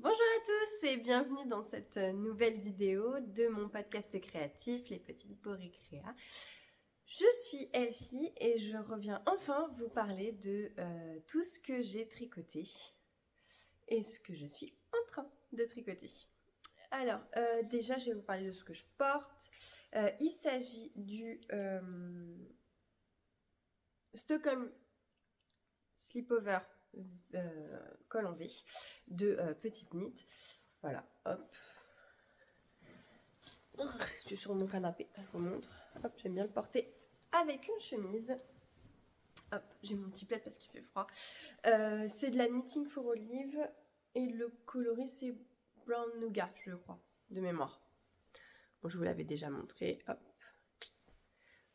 Bonjour à tous et bienvenue dans cette nouvelle vidéo de mon podcast créatif, Les Petites Borées Créa. Je suis Elfie et je reviens enfin vous parler de tout ce que j'ai tricoté et ce que je suis en train de tricoter. Alors, déjà, je vais vous parler de ce que je porte. Il s'agit du Stockholm Slipover col en V de Petite Knit. Voilà, hop. Je suis sur mon canapé, je vous montre. Hop, j'aime bien le porter avec une chemise. Hop, j'ai mon petit plaid parce qu'il fait froid. C'est de la Knitting for Olive et le coloris c'est Brown Nougat, je crois, de mémoire. Bon, je vous l'avais déjà montré. Hop,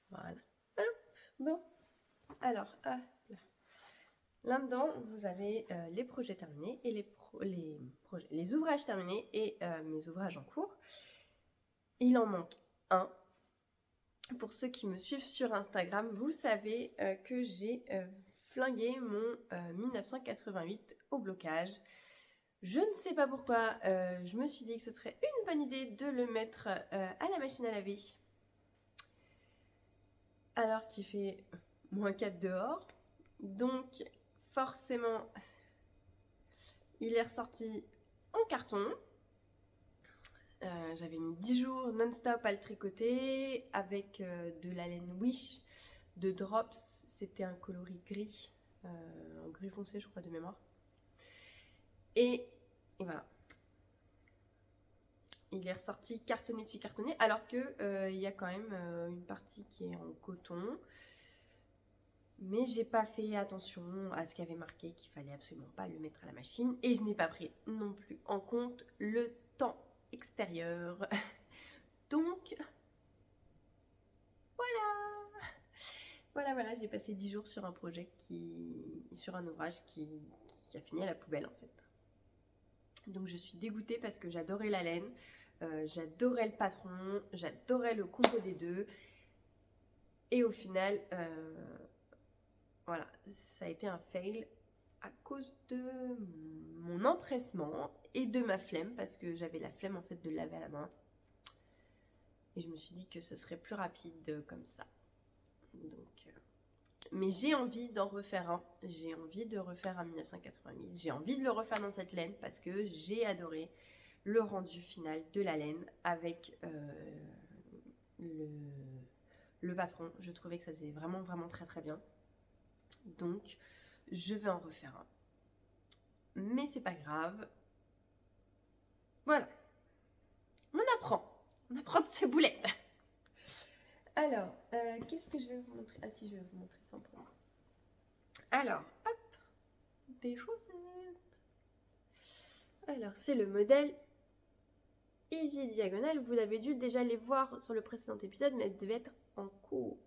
voilà. Hop, bon. Alors, là-dedans, vous avez les projets terminés et les ouvrages terminés et mes ouvrages en cours. Il en manque un. Pour ceux qui me suivent sur Instagram, vous savez que j'ai flingué mon 1988 au blocage. Je ne sais pas pourquoi, je me suis dit que ce serait une bonne idée de le mettre à la machine à laver. Alors qu'il fait -4 dehors. Donc forcément, il est ressorti en carton. J'avais mis 10 jours non-stop à le tricoter avec de la laine Wish de Drops. C'était un coloris gris, en gris foncé je crois de mémoire. Et voilà. Il est ressorti cartonné de chez cartonné alors que il y a quand même une partie qui est en coton. Mais j'ai pas fait attention à ce qu'il y avait marqué qu'il fallait absolument pas le mettre à la machine. Et je n'ai pas pris non plus en compte le temps extérieur. Donc voilà, j'ai passé 10 jours sur un projet sur un ouvrage qui a fini à la poubelle en fait. Donc je suis dégoûtée parce que j'adorais la laine, j'adorais le patron, j'adorais le combo des deux. Et au final, voilà, ça a été un fail à cause de mon empressement et de ma flemme, parce que j'avais la flemme en fait de laver à la main. Et je me suis dit que ce serait plus rapide comme ça. Donc, mais j'ai envie d'en refaire un. J'ai envie de refaire un 1988. J'ai envie de le refaire dans cette laine parce que j'ai adoré le rendu final de la laine avec le patron. Je trouvais que ça faisait vraiment très très bien. Donc, je vais en refaire un. Mais c'est pas grave. Voilà. On apprend. On apprend de ses boulettes. Alors, qu'est-ce que je vais vous montrer? Ah si, je vais vous montrer simplement. Alors, hop, des chaussettes. Alors, c'est le modèle Easy Diagonal. Vous avez dû déjà les voir sur le précédent épisode, mais elles devaient être en cours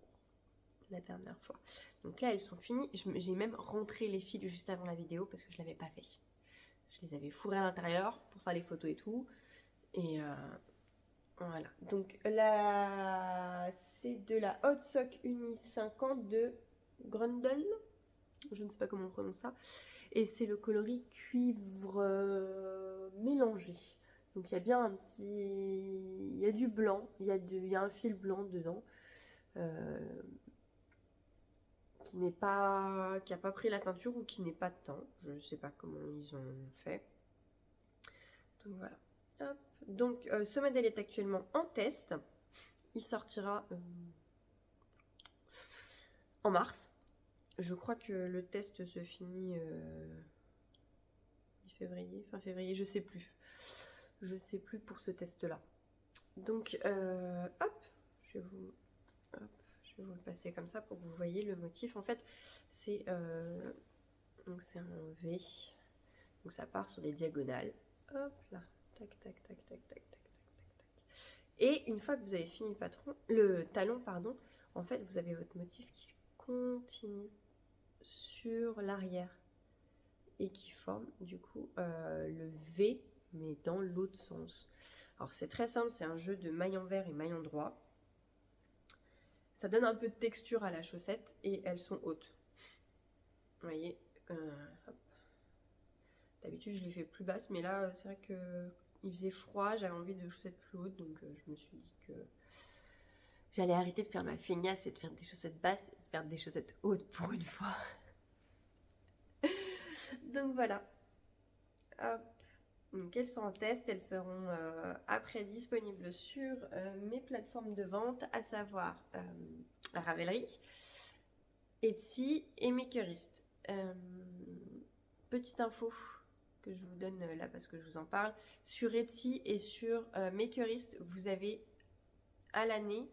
la dernière fois. Donc là, elles sont finies. J'ai même rentré les fils juste avant la vidéo parce que je ne l'avais pas fait. Je les avais fourrés à l'intérieur pour faire les photos et tout. Et voilà. Donc là, c'est de la Hot Sock Uni 50 de Grundle. Je ne sais pas comment on prononce ça. Et c'est le coloris cuivre mélangé. Donc il y a bien un petit... Il y a du blanc, il y a un fil blanc dedans. Qui n'a pas pris la teinture ou qui n'est pas teint. Je ne sais pas comment ils ont fait. Donc voilà. Hop. Donc ce modèle est actuellement en test. Il sortira en mars. Je crois que le test se finit fin février, je sais plus. Je sais plus pour ce test-là. Donc, hop, je vais vous le passer comme ça pour que vous voyez le motif. En fait, c'est donc c'est un V. Donc ça part sur des diagonales. Hop là, tac, tac, tac, tac, tac, tac, tac, tac. Et une fois que vous avez fini le talon, pardon, en fait, vous avez votre motif qui continue sur l'arrière et qui forme du coup le V mais dans l'autre sens. Alors c'est très simple, c'est un jeu de maillon vert et maillon droit. Ça donne un peu de texture à la chaussette et elles sont hautes. Vous voyez, hop. D'habitude je les fais plus basses, mais là c'est vrai que il faisait froid, j'avais envie de chaussettes plus hautes, donc je me suis dit que j'allais arrêter de faire ma feignasse et de faire des chaussettes basses et de faire des chaussettes hautes pour une fois. Donc voilà. Hop. Donc elles sont en test, elles seront après disponibles sur mes plateformes de vente, à savoir Ravelry, Etsy et Makerist. Petite info que je vous donne là parce que je vous en parle, sur Etsy et sur Makerist, vous avez à l'année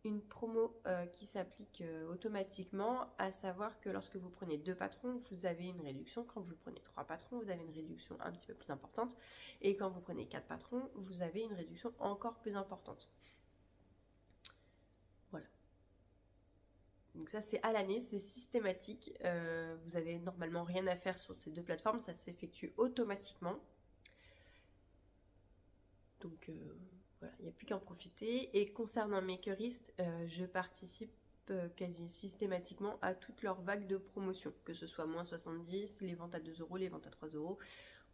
une promo qui s'applique automatiquement, à savoir que lorsque vous prenez 2 patrons, vous avez une réduction. Quand vous prenez 3 patrons, vous avez une réduction un petit peu plus importante. Et quand vous prenez 4 patrons, vous avez une réduction encore plus importante. Voilà. Donc ça, c'est à l'année, c'est systématique. Vous avez normalement rien à faire sur ces 2 plateformes, ça s'effectue automatiquement. Donc voilà, il n'y a plus qu'à en profiter. Et concernant Makerist, je participe quasi systématiquement à toutes leurs vagues de promotion, que ce soit moins 70, les ventes à 2 euros, les ventes à 3 euros.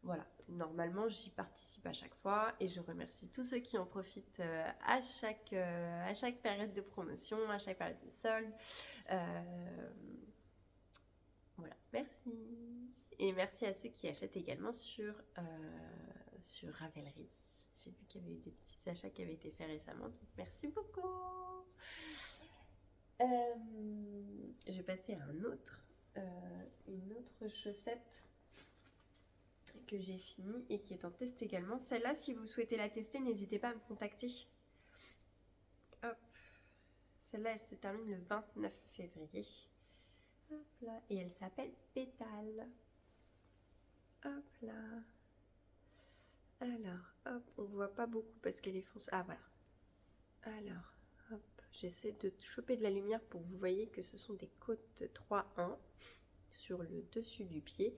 Voilà, normalement j'y participe à chaque fois et je remercie tous ceux qui en profitent à chaque période de promotion, à chaque période de solde. Voilà, merci. Et merci à ceux qui achètent également sur Ravelry. J'ai vu qu'il y avait eu des petits achats qui avaient été faits récemment, donc merci beaucoup. Je vais passer à une autre chaussette que j'ai finie et qui est en test également. Celle-là, si vous souhaitez la tester, n'hésitez pas à me contacter. Hop. Celle-là, elle se termine le 29 février. Hop là. Et elle s'appelle Pétale. Hop là. Alors, hop, on voit pas beaucoup parce qu'elle est foncée. Ah, voilà. Alors, hop, j'essaie de choper de la lumière pour que vous voyez que ce sont des côtes 3-1 sur le dessus du pied,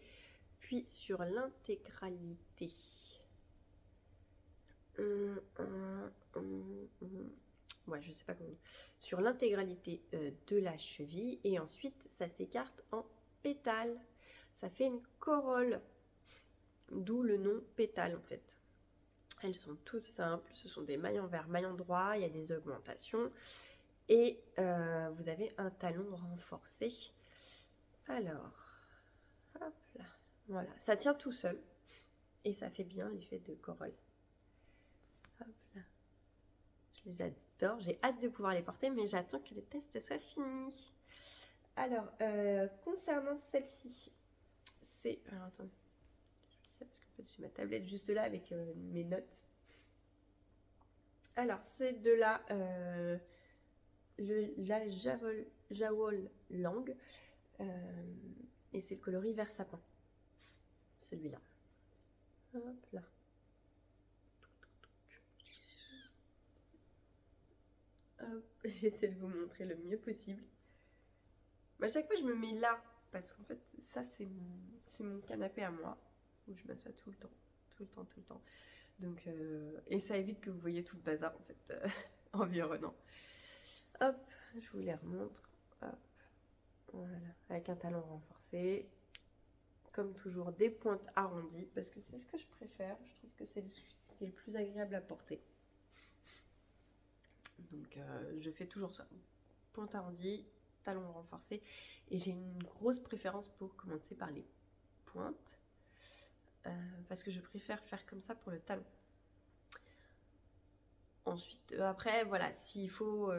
puis sur l'intégralité. Ouais, je sais pas comment. Sur l'intégralité de la cheville, et ensuite ça s'écarte en pétales. Ça fait une corolle, d'où le nom pétale en fait. Elles sont toutes simples, ce sont des mailles envers, mailles en droit, il y a des augmentations et vous avez un talon renforcé. Alors, hop là, voilà, ça tient tout seul et ça fait bien l'effet de corolle. Hop là, je les adore, j'ai hâte de pouvoir les porter, mais j'attends que le test soit fini. Alors, concernant celle-ci, c'est... Alors, attendez. Ça parce qu'en fait j'ai ma tablette juste là avec mes notes. Alors c'est de la Jawol Lang et c'est le coloris vert sapin, celui-là. Hop là. Hop, j'essaie de vous montrer le mieux possible. À chaque fois je me mets là parce qu'en fait ça c'est mon canapé à moi où je m'assois tout le temps. Donc, et ça évite que vous voyez tout le bazar en fait environnant. Hop, je vous les remontre. Hop, voilà, avec un talon renforcé. Comme toujours, des pointes arrondies parce que c'est ce que je préfère. Je trouve que c'est ce qui est le plus agréable à porter. Donc, je fais toujours ça. Pointe arrondie, talon renforcé. Et j'ai une grosse préférence pour commencer par les pointes. Parce que je préfère faire comme ça pour le talon. Ensuite, après, voilà, s'il faut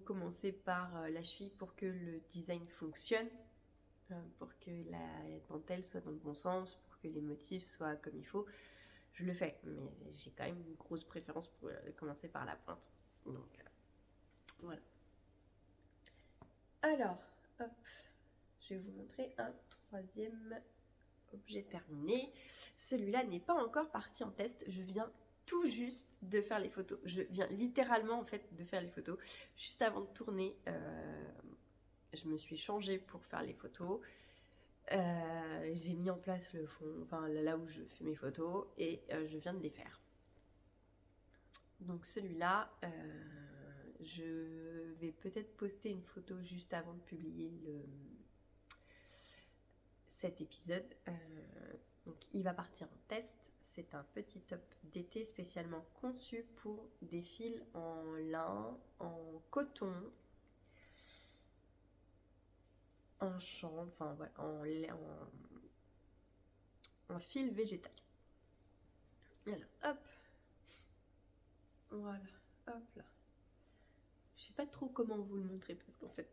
commencer par la cheville pour que le design fonctionne, pour que la dentelle soit dans le bon sens, pour que les motifs soient comme il faut, je le fais. Mais j'ai quand même une grosse préférence pour commencer par la pointe. Donc, voilà. Alors, hop, je vais vous montrer un troisième objet terminé. Celui-là n'est pas encore parti en test. Je viens tout juste de faire les photos. Je viens littéralement en fait de faire les photos. Juste avant de tourner, je me suis changée pour faire les photos. J'ai mis en place le fond, enfin là où je fais mes photos et je viens de les faire. Donc celui-là, je vais peut-être poster une photo juste avant de publier cet épisode. il va partir en test. C'est un petit top d'été spécialement conçu pour des fils en lin, en coton, en chanvre, enfin voilà, en fil végétal. Alors, hop. Voilà, hop là. Je sais pas trop comment vous le montrer parce qu'en fait,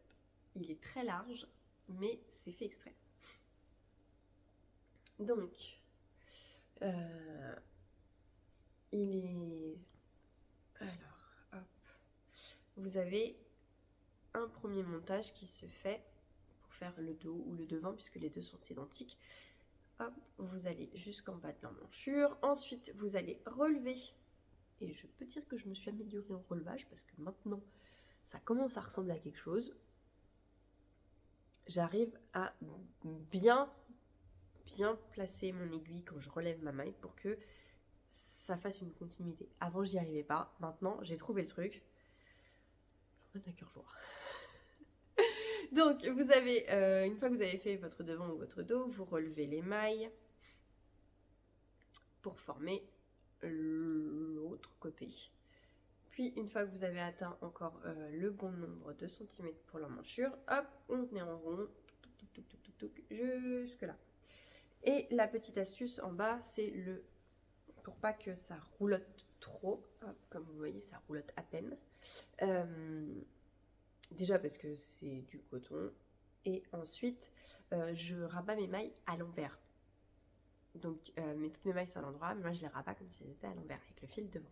il est très large, mais c'est fait exprès. Donc, il est... Alors, hop. Vous avez un premier montage qui se fait pour faire le dos ou le devant, puisque les deux sont identiques. Hop, vous allez jusqu'en bas de l'emmanchure. Ensuite, vous allez relever. Et je peux dire que je me suis améliorée en relevage parce que maintenant, ça commence à ressembler à quelque chose. J'arrive à bien placer mon aiguille quand je relève ma maille pour que ça fasse une continuité. Avant, j'y arrivais pas. Maintenant, j'ai trouvé le truc. J'en ai à cœur joie. Donc, vous avez, une fois que vous avez fait votre devant ou votre dos, vous relevez les mailles pour former l'autre côté. Puis, une fois que vous avez atteint encore le bon nombre de centimètres pour l'emmanchure, hop, on tenait en rond, jusque là. Et la petite astuce en bas, c'est pour pas que ça roulotte trop, hop, comme vous voyez, ça roulotte à peine. Déjà parce que c'est du coton. Et ensuite, je rabats mes mailles à l'envers. Donc, toutes mes mailles sont à l'endroit, mais moi je les rabats comme si elles étaient à l'envers, avec le fil devant.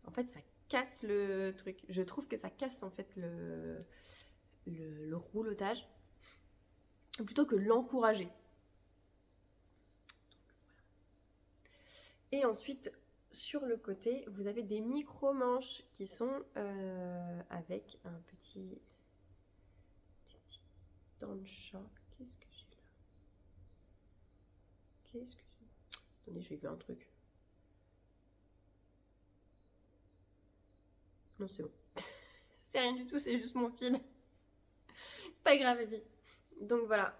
En fait, ça casse le truc. Je trouve que ça casse en fait le roulotage, plutôt que l'encourager. Et ensuite, sur le côté, vous avez des micro-manches qui sont avec un des petits dents de chat. Qu'est-ce que j'ai là? Qu'est-ce que j'ai? Attendez, j'ai vu un truc. Non, c'est bon. C'est rien du tout, c'est juste mon fil. C'est pas grave, les filles. Donc voilà,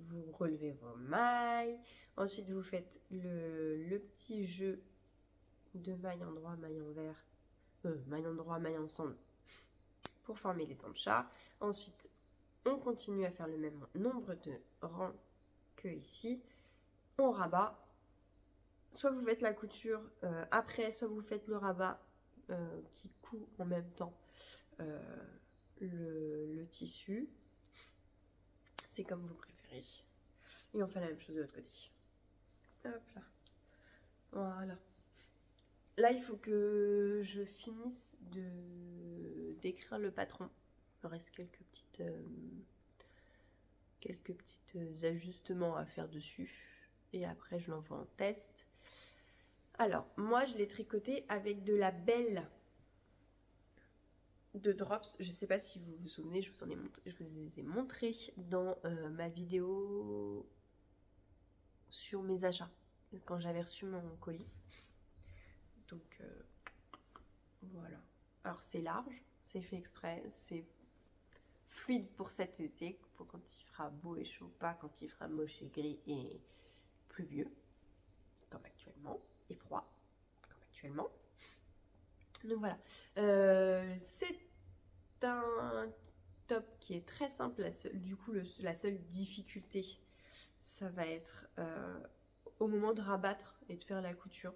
vous relevez vos mailles. Ensuite, vous faites le petit jeu de maille en droit, maille envers, maille en droit, maille ensemble pour former les dents de chat. Ensuite, on continue à faire le même nombre de rangs que ici. On rabat. Soit vous faites la couture après, soit vous faites le rabat qui coud en même temps le tissu. C'est comme vous préférez. Et on fait la même chose de l'autre côté. Hop là. Voilà. Là, il faut que je finisse d'écrire le patron. Il me reste quelques petits ajustements à faire dessus. Et après, je l'envoie en test. Alors, moi, je l'ai tricoté avec de la belle de Drops. Je ne sais pas si vous vous souvenez, je vous les ai montrés dans ma vidéo sur mes achats, quand j'avais reçu mon colis. Donc, voilà. Alors, c'est large, c'est fait exprès, c'est fluide pour cet été, pour quand il fera beau et chaud, pas quand il fera moche et gris et pluvieux, comme actuellement, et froid, comme actuellement. Donc voilà, c'est un top qui est très simple. La seule difficulté, ça va être au moment de rabattre et de faire la couture.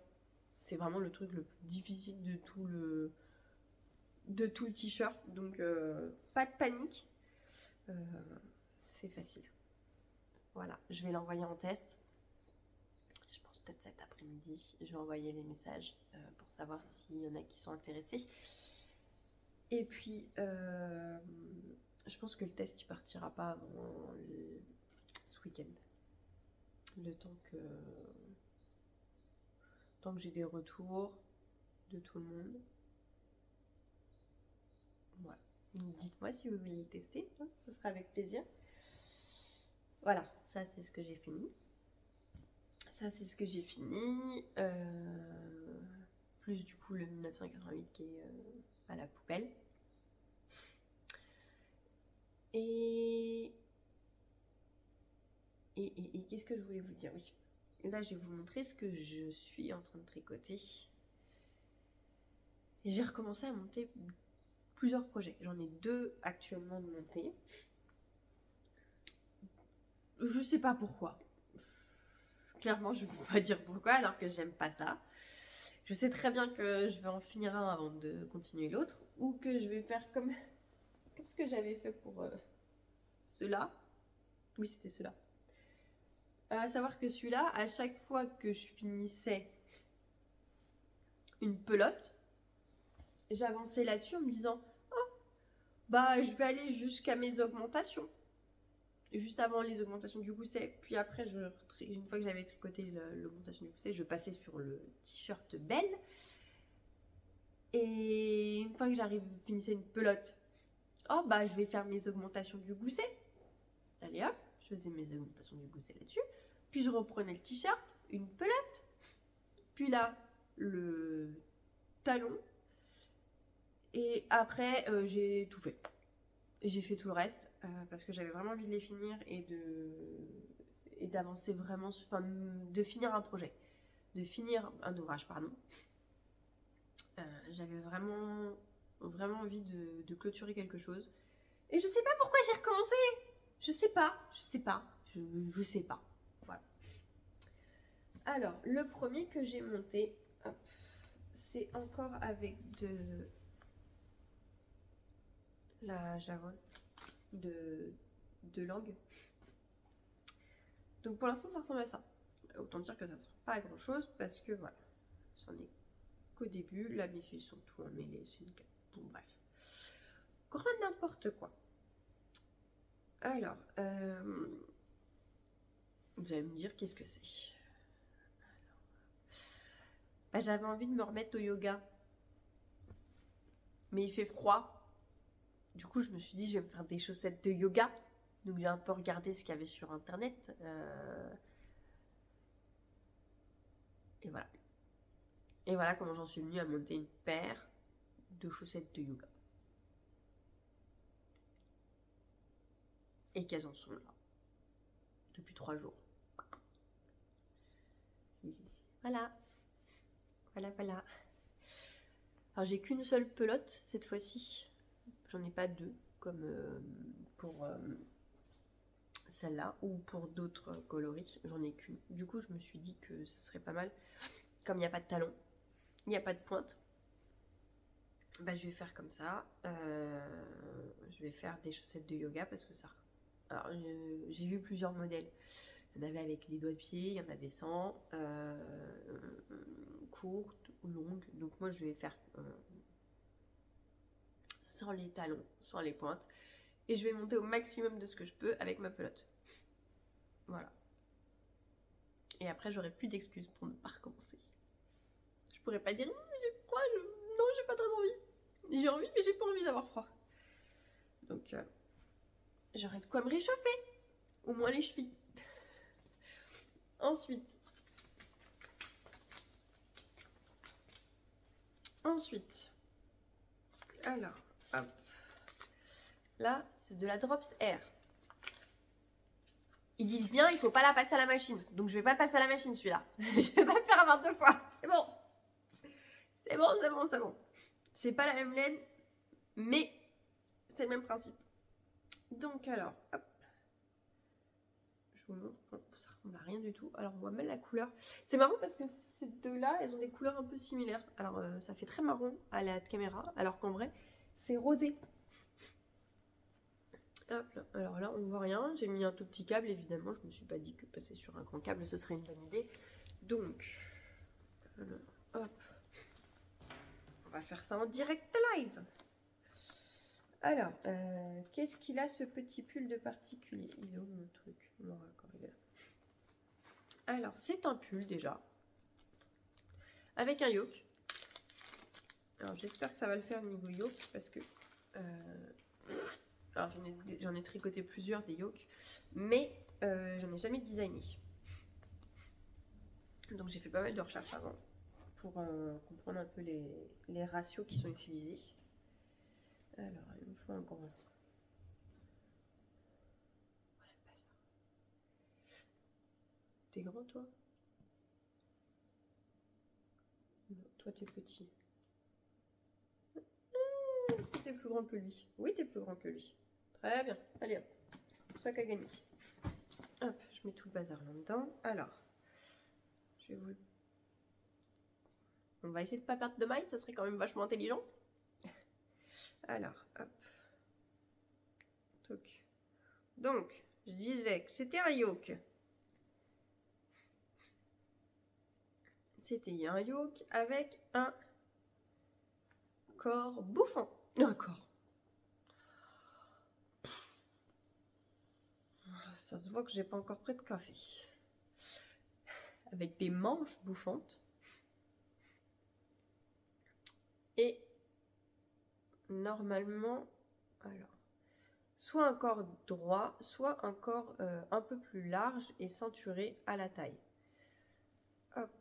C'est vraiment le truc le plus difficile de tout le t-shirt. Donc pas de panique, c'est facile. Voilà, je vais l'envoyer en test. Je pense peut-être cet après-midi. Je vais envoyer les messages pour savoir s'il y en a qui sont intéressés. Et puis, je pense que le test il partira pas avant ce week-end. Le temps que j'ai des retours de tout le monde. Voilà. Dites-moi si vous voulez le tester, hein, ce sera avec plaisir. Voilà, ça c'est ce que j'ai fini. Plus du coup le 1988 qui est à la poubelle. Et Et qu'est-ce que je voulais vous dire? Oui. Là, je vais vous montrer ce que je suis en train de tricoter. Et j'ai recommencé à monter plusieurs projets. J'en ai 2 actuellement de monter. Je sais pas pourquoi. Clairement, je ne peux pas dire pourquoi alors que j'aime pas ça. Je sais très bien que je vais en finir un avant de continuer l'autre. Ou que je vais faire comme ce que j'avais fait pour ceux-là. Oui, c'était ceux-là. À savoir que celui-là, à chaque fois que je finissais une pelote, j'avançais là-dessus en me disant oh, bah je vais aller jusqu'à mes augmentations. Juste avant les augmentations du gousset. Puis après, une fois que j'avais tricoté l'augmentation du gousset, je passais sur le t-shirt belle. Et une fois que finissais une pelote, oh bah je vais faire mes augmentations du gousset. Allez hop, je faisais mes augmentations du gousset là-dessus. Puis je reprenais le t-shirt, une pelote. Puis là, le talon. Et après, j'ai tout fait. J'ai fait tout le reste parce que j'avais vraiment envie de les finir et d'avancer vraiment, enfin de finir un projet, de finir un ouvrage, pardon. J'avais vraiment envie de clôturer quelque chose. Et je sais pas pourquoi j'ai recommencé. Je sais pas. Voilà. Alors, le premier que j'ai monté, c'est encore avec de la javone de langue. Donc pour l'instant ça ressemble à ça. Autant dire que ça ne sert pas à grand chose parce que voilà, c'en est qu'au début. Là mes fils sont tout emmêlés, c'est une carte. Bon bref. Grand n'importe quoi. Alors, vous allez me dire qu'est-ce que c'est. Bah, j'avais envie de me remettre au yoga. Mais il fait froid. Du coup je me suis dit je vais me faire des chaussettes de yoga. Donc j'ai un peu regardé ce qu'il y avait sur internet. Et voilà. Et voilà comment j'en suis venue à monter une paire de chaussettes de yoga. Et qu'elles en sont là. Depuis 3 jours. Voilà. Voilà. Alors j'ai qu'une seule pelote cette fois-ci. J'en ai pas 2 comme pour celle-là ou pour d'autres coloris. J'en ai qu'une. Du coup je me suis dit que ce serait pas mal. Comme il n'y a pas de talon, il n'y a pas de pointe. Bah, je vais faire comme ça. Je vais faire des chaussettes de yoga parce que ça... Alors, j'ai vu plusieurs modèles. Il y en avait avec les doigts de pied, il y en avait sans, courtes ou longues. Donc moi, je vais faire sans les talons, sans les pointes. Et je vais monter au maximum de ce que je peux avec ma pelote. Voilà. Et après, j'aurai plus d'excuses pour ne pas recommencer. Je pourrais pas dire, j'ai froid, non, j'ai pas très envie. J'ai envie, mais j'ai pas envie d'avoir froid. Donc, j'aurai de quoi me réchauffer. Au moins les chevilles. Ensuite, alors, hop. Là, c'est de la Drops Air. Ils disent bien, il faut pas la passer à la machine. Donc, je vais pas le passer à la machine, celui-là. Je vais pas le faire avoir 2 fois. C'est bon. C'est bon. C'est pas la même laine, mais c'est le même principe. Donc, alors, hop. Je vous montre. Bon, ça ressemble à rien du tout. Alors, on voit même la couleur. C'est marrant parce que ces deux-là, elles ont des couleurs un peu similaires. Alors, ça fait très marron à la caméra, alors qu'en vrai, c'est rosé. Hop là. Alors là, on voit rien. J'ai mis un tout petit câble, évidemment. Je me suis pas dit que passer sur un grand câble, ce serait une bonne idée. Donc, alors, hop. On va faire ça en direct live. Alors, qu'est-ce qu'il a ce petit pull de particulier? Il est où mon truc? Non, encore il est là. Alors, c'est un pull déjà. Avec un yoke. Alors, j'espère que ça va le faire niveau yoke parce que... alors, j'en ai tricoté plusieurs des yokes, mais j'en ai jamais designé. Donc, j'ai fait pas mal de recherches avant pour comprendre un peu les ratios qui sont utilisés. Alors, il me faut un grand. Voilà, pas ça. T'es grand, toi? Non, toi, t'es petit. T'es plus grand que lui. Oui, t'es plus grand que lui. Très bien. Allez hop. C'est toi qui as gagné. Hop, je mets tout le bazar là-dedans. Alors, je vais vous... On va essayer de pas perdre de maille, ça serait quand même vachement intelligent. Alors, hop. Donc, je disais que c'était un yoke. C'était un yoke avec un corps bouffant. Un corps. Ça se voit que j'ai pas encore pris de café. Avec des manches bouffantes. Et normalement, alors, soit un corps droit, soit un corps un peu plus large et ceinturé à la taille. Hop.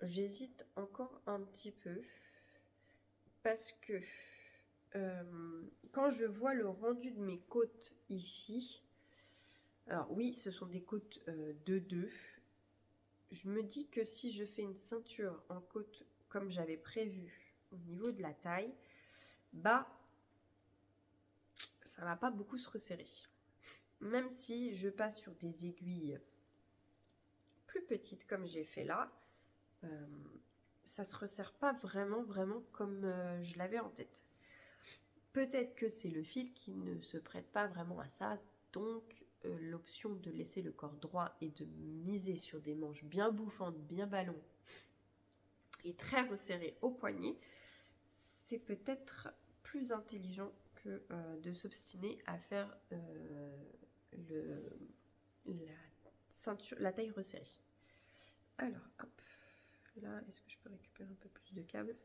J'hésite encore un petit peu parce que quand je vois le rendu de mes côtes ici, alors oui, ce sont des côtes de 2. Je me dis que si je fais une ceinture en côte comme j'avais prévu au niveau de la taille, bah ça va pas beaucoup se resserrer. Même si je passe sur des aiguilles plus petites comme j'ai fait là, ça se resserre pas vraiment comme je l'avais en tête. Peut-être que c'est le fil qui ne se prête pas vraiment à ça, donc l'option de laisser le corps droit et de miser sur des manches bien bouffantes, bien ballons et très resserrées au poignet, c'est peut-être plus intelligent que de s'obstiner à faire la taille resserrée. Alors, hop, là, est-ce que je peux récupérer un peu plus de câble?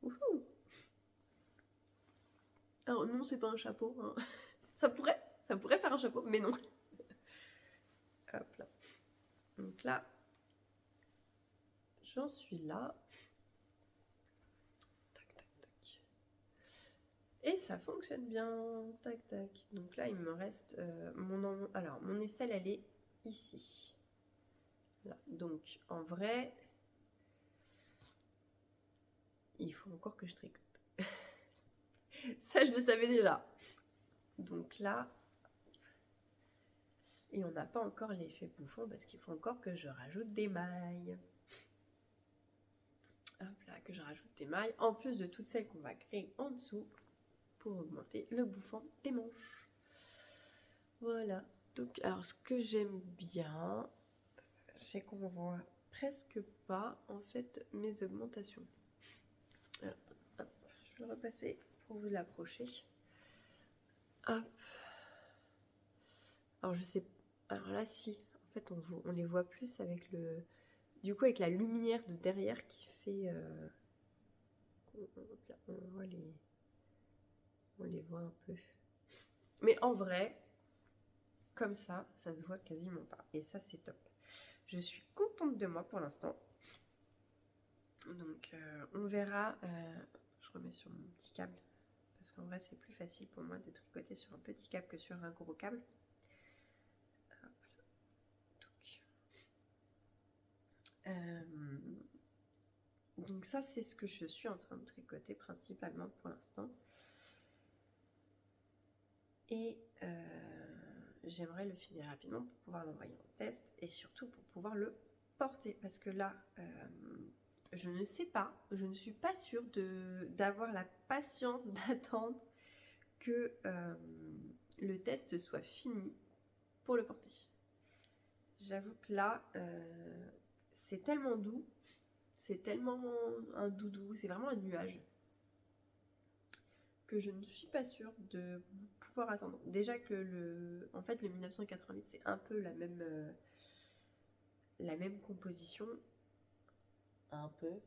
Wouhou! Alors non, c'est pas un chapeau. Hein. Ça pourrait faire un chapeau, mais non. Hop là. Donc là, j'en suis là. Tac, tac, tac. Et ça fonctionne bien. Tac, tac. Donc là, il me reste alors, mon aisselle, elle est ici. Là. Donc, en vrai, il faut encore que je tricote. Ça, je le savais déjà. Donc là, et on n'a pas encore l'effet bouffon parce qu'il faut encore que je rajoute des mailles. Hop là, que je rajoute des mailles, en plus de toutes celles qu'on va créer en dessous pour augmenter le bouffant des manches. Voilà. Donc, alors, ce que j'aime bien, c'est qu'on voit presque pas, en fait, mes augmentations. Alors, hop, je vais le repasser pour vous l'approcher. Hop. Alors, je sais... Alors là, si. En fait, on les voit plus avec le... Du coup, avec la lumière de derrière qui fait... Hop là, on les voit un peu. Mais en vrai, comme ça se voit quasiment pas. Et ça, c'est top. Je suis contente de moi pour l'instant. Donc, on verra. Je remets sur mon petit câble. Parce qu'en vrai, c'est plus facile pour moi de tricoter sur un petit câble que sur un gros câble. Hop là. Donc ça, c'est ce que je suis en train de tricoter principalement pour l'instant. Et j'aimerais le finir rapidement pour pouvoir l'envoyer en test et surtout pour pouvoir le porter. Parce que là, je ne sais pas, je ne suis pas sûre d'avoir la patience d'attendre que le test soit fini pour le porter. J'avoue que là, c'est tellement doux, c'est tellement un doudou, c'est vraiment un nuage que je ne suis pas sûre de pouvoir attendre. Déjà que en fait, le 1988, c'est un peu la même composition. Un peu.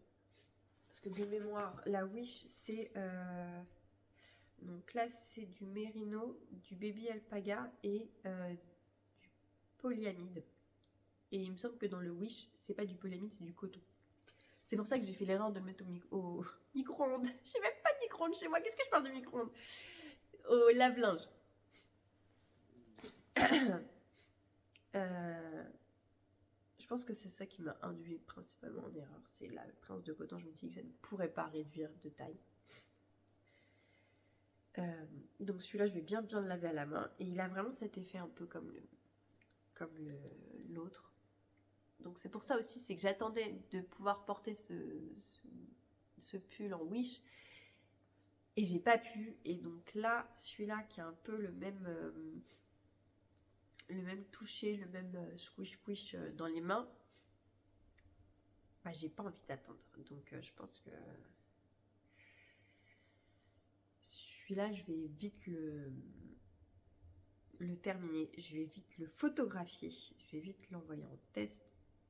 Parce que de mémoire, la Wish, c'est... donc là, c'est du mérino, du baby alpaga et du polyamide. Et il me semble que dans le Wish, c'est pas du polyamide, c'est du coton. C'est pour ça que j'ai fait l'erreur de le mettre au micro-ondes. J'ai même pas de micro-ondes chez moi. Qu'est-ce que je parle de micro-ondes? au lave-linge. Je pense que c'est ça qui m'a induit principalement en erreur. C'est la pince de coton. Je me dis que ça ne pourrait pas réduire de taille. Donc celui-là, je vais bien le laver à la main. Et il a vraiment cet effet un peu comme l'autre. Donc c'est pour ça aussi, c'est que j'attendais de pouvoir porter ce pull en Wish. Et j'ai pas pu. Et donc là, celui-là qui a un peu le même toucher, le même squish dans les mains, bah, j'ai pas envie d'attendre. Donc je pense que celui-là, je vais vite le terminer. Je vais vite le photographier. Je vais vite l'envoyer en test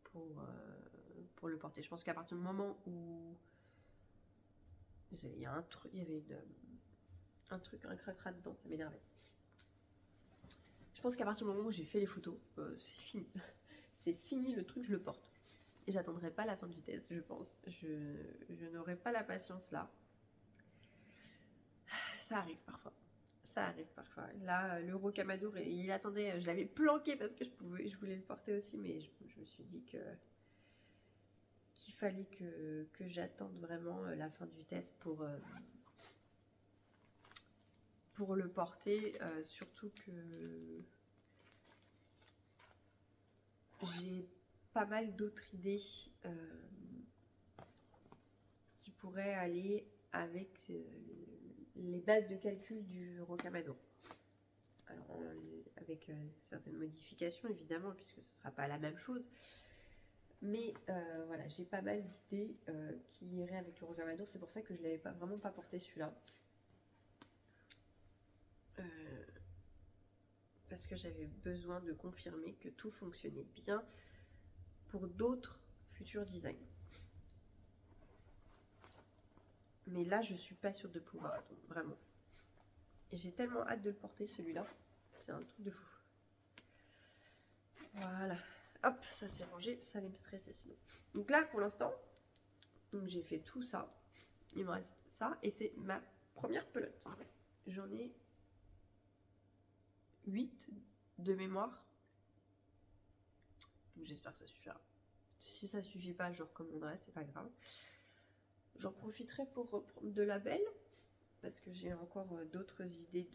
pour le porter. Je pense qu'à partir du moment où il y avait un cracra dedans, ça m'énervait. Je pense qu'à partir du moment où j'ai fait les photos, c'est fini. C'est fini le truc, je le porte. Et j'attendrai pas la fin du test, je pense. Je n'aurai pas la patience là. Ça arrive parfois. Ça arrive parfois. Là, le rocamadour, il attendait, je l'avais planqué parce que je voulais le porter aussi, mais je me suis dit qu'il fallait que j'attende vraiment la fin du test pour le porter, surtout que j'ai pas mal d'autres idées qui pourraient aller avec les bases de calcul du rocamadour. Alors, avec certaines modifications évidemment, puisque ce ne sera pas la même chose. Mais voilà, j'ai pas mal d'idées qui iraient avec le rocamadour. C'est pour ça que je ne l'avais vraiment pas porté celui-là. Parce que j'avais besoin de confirmer que tout fonctionnait bien pour d'autres futurs designs. Mais là, je suis pas sûre de pouvoir attendre, vraiment. Et j'ai tellement hâte de le porter, celui-là. C'est un truc de fou. Voilà. Hop, ça s'est rangé, ça allait me stresser sinon. Donc là, pour l'instant, j'ai fait tout ça. Il me reste ça, et c'est ma première pelote. J'en ai 8 de mémoire. Donc j'espère que ça suffira. Si ça suffit pas, je recommanderai, c'est pas grave. J'en profiterai pour reprendre de la belle, parce que j'ai encore d'autres idées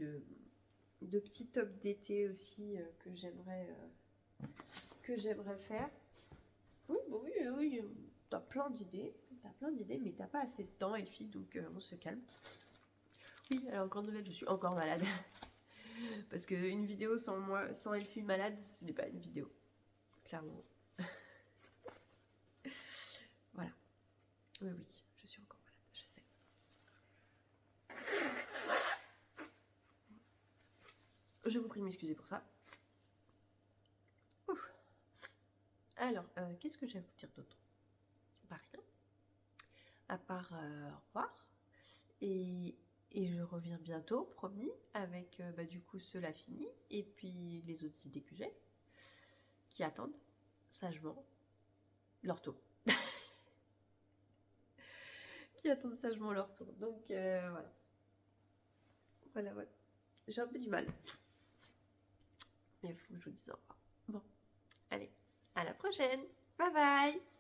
de petits tops d'été aussi que j'aimerais faire. Oui, bah oui, t'as plein d'idées, mais t'as pas assez de temps, Elfie, donc on se calme. Oui, alors encore nouvelle, je suis encore malade. Parce qu'une vidéo sans moi, sans Elfie malade, ce n'est pas une vidéo. Clairement. Voilà. Oui, je suis encore malade, je sais. Je vous prie de m'excuser pour ça. Ouf. Alors, qu'est-ce que j'ai à vous dire d'autre? Pas rien. À part au revoir. Et je reviens bientôt, promis, avec du coup cela fini. Et puis les autres idées que j'ai, qui attendent sagement leur tour. Qui attendent sagement leur tour. Donc voilà. Voilà. J'ai un peu du mal. Mais il faut que je vous dise au revoir. Bon, allez, à la prochaine. Bye bye.